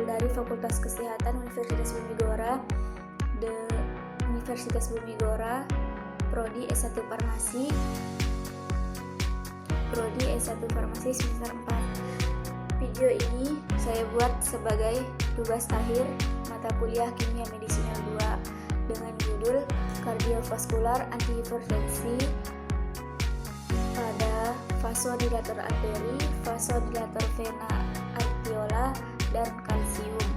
dari Fakultas Kesehatan Universitas Bumigora, Universitas Bumigora, Prodi S1 Farmasi, semester 4. Video ini saya buat sebagai tugas akhir mata kuliah Kimia Medisinal 2 dengan judul Kardiovaskular Antihipertensi pada vasodilator arteri, vasodilator vena arteriola, dan kalsium.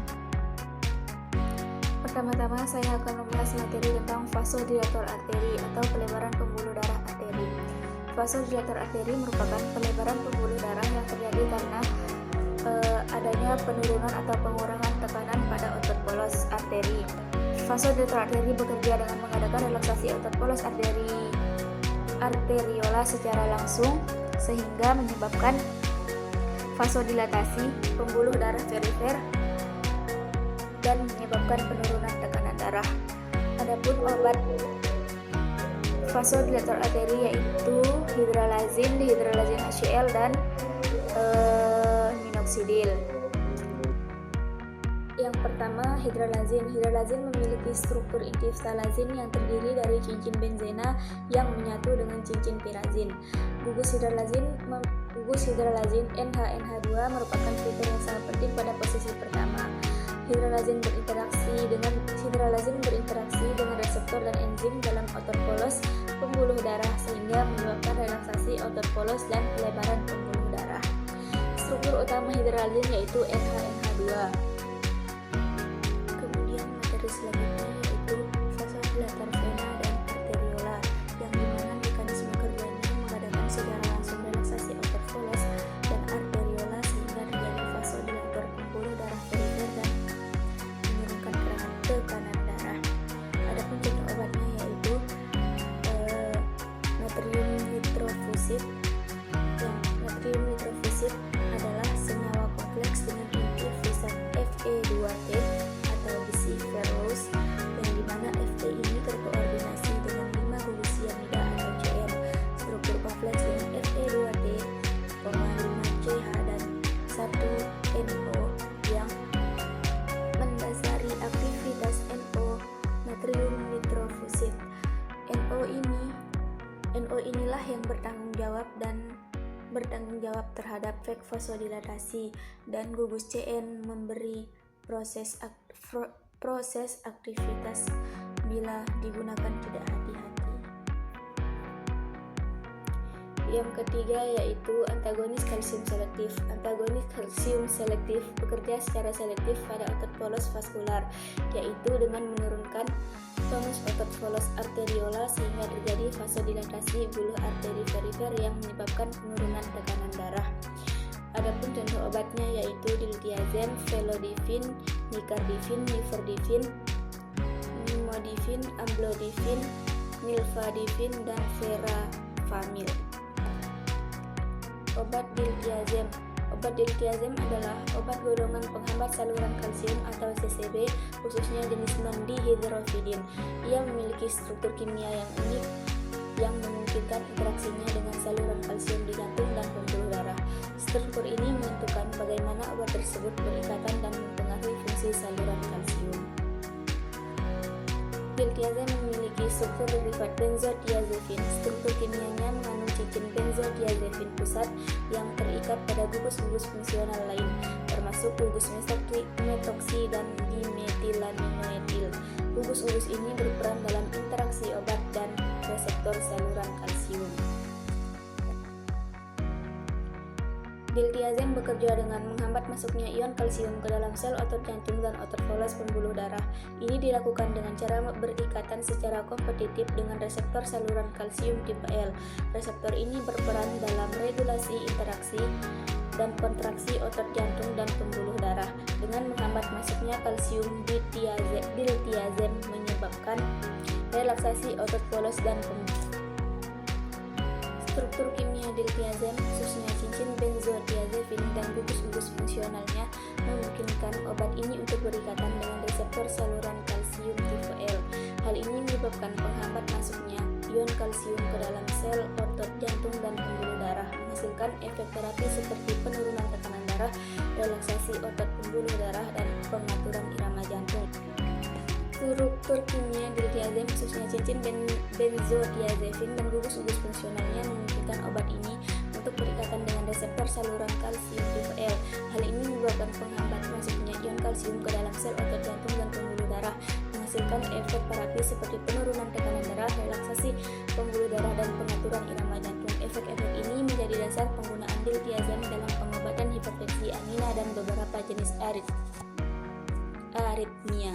Pertama-tama saya akan membahas materi tentang vasodilator arteri atau pelebaran pembuluh darah arteri. Vasodilator arteri merupakan pelebaran pembuluh darah yang terjadi karena adanya penurunan atau pengurangan tekanan pada otot polos arteri. Vasodilator arteri bekerja dengan mengadakan relaksasi otot polos arteriola secara langsung sehingga menyebabkan vasodilatasi pembuluh darah perifer dan menyebabkan penurunan tekanan darah. Adapun obat vasodilator arteri yaitu hidralazin, dihidrolazin HCl, dan minoxidil. Yang pertama, hidralazin. Hidralazin memiliki struktur inti phthalazin yang terdiri dari cincin benzena yang menyatu dengan cincin pirazin. Gugus hidralazin NH2 merupakan fitur yang sangat penting pada posisi pertama. Hidralazin berinteraksi dengan reseptor dan enzim dalam otot polos pembuluh darah sehingga menyebabkan relaksasi otot polos dan pelebaran pembuluh darah. Struktur utama hidralazin yaitu NH2. Kemudian materi selanjutnya yaitu vasodilator vena dan arteriola, yang dimana mekanisme kerjanya mengadakan secara langsung relaksasi otot polos dan arteriola sehingga terjadi vasodilator pembuluh darah perifer dan menurunkan tekanan darah. Adapun contoh obatnya yaitu natrium nitrofusid. Natrium nitrofusid adalah senyawa kompleks dengan inti zat Fe2T atau besi ferrous, yang dimana Fe ini terkoordinasi dengan 5 gugus cyanida atau CN. Struktur kompleks dengan Fe2T, 5CH dan 1NO yang mendasari aktivitas NO, natrium nitrofusid. NO inilah yang bertanggung jawab terhadap fake vasodilatasi, dan gugus CN memberi proses aktivitas bila digunakan tidak hati-hati. Yang ketiga yaitu antagonis kalsium selektif. Antagonis kalsium selektif bekerja secara selektif pada otot polos vaskular, yaitu dengan menurunkan tonus otot polos arteriola sehingga terjadi vasodilatasi buluh arteri perifer yang menyebabkan penurunan tekanan darah. Adapun contoh obatnya yaitu diltiazem, velodifin, nicardipin, nifedipin, nimodipin, amlodipin, nilfadipin, dan verapamil. Obat diltiazem. Obat diltiazem adalah obat golongan penghambat saluran kalsium atau CCB, khususnya jenis non-dihidrofidin. Ia memiliki struktur kimia yang unik yang memungkinkan interaksinya dengan saluran kalsium di jantung dan pembuluh darah. Struktur ini menentukan bagaimana obat tersebut berikatan dan mempengaruhi fungsi saluran kalsium. Diltiazem memiliki struktur derivat benzodiazepin. Struktur kimianya mengandung cincin benzodiazepin pusat yang terikat pada gugus-gugus fungsional lain, termasuk gugus metoksi dan dimetilaminoetil. Gugus-gugus ini berperan dalam interaksi obat dan reseptor saluran kalsium. Diltiazem bekerja dengan menghambat masuknya ion kalsium ke dalam sel otot jantung dan otot polos pembuluh darah. Ini dilakukan dengan cara berikatan secara kompetitif dengan reseptor saluran kalsium tipe L. Reseptor ini berperan dalam regulasi interaksi dan kontraksi otot jantung dan pembuluh darah. Dengan menghambat masuknya kalsium, diltiazem menyebabkan relaksasi otot polos dan pembuluh. Struktur kimia diltiazem, khususnya cincin benzodiazepin dan gugus-gugus fungsionalnya, memungkinkan obat ini untuk berikatan dengan reseptor saluran kalsium tipe L. Hal ini menyebabkan penghambat masuknya ion kalsium ke dalam sel otot jantung dan pembuluh darah, menghasilkan efek terapi seperti penurunan tekanan darah, relaksasi otot pembuluh darah, dan struktur kimia diltiazem khususnya cincin benzodiazepin dan gugus-gugus fungsionalnya memungkinkan obat ini untuk berikatan dengan reseptor saluran kalsium tipe L. Hal ini menyebabkan penghambat masuknya ion kalsium ke dalam sel otot jantung dan pembuluh darah, menghasilkan efek terapis seperti penurunan tekanan darah, relaksasi pembuluh darah, dan pengaturan irama jantung. Efek-efek ini menjadi dasar penggunaan diltiazem dalam pengobatan hipertensi, angina, dan beberapa jenis aritmia.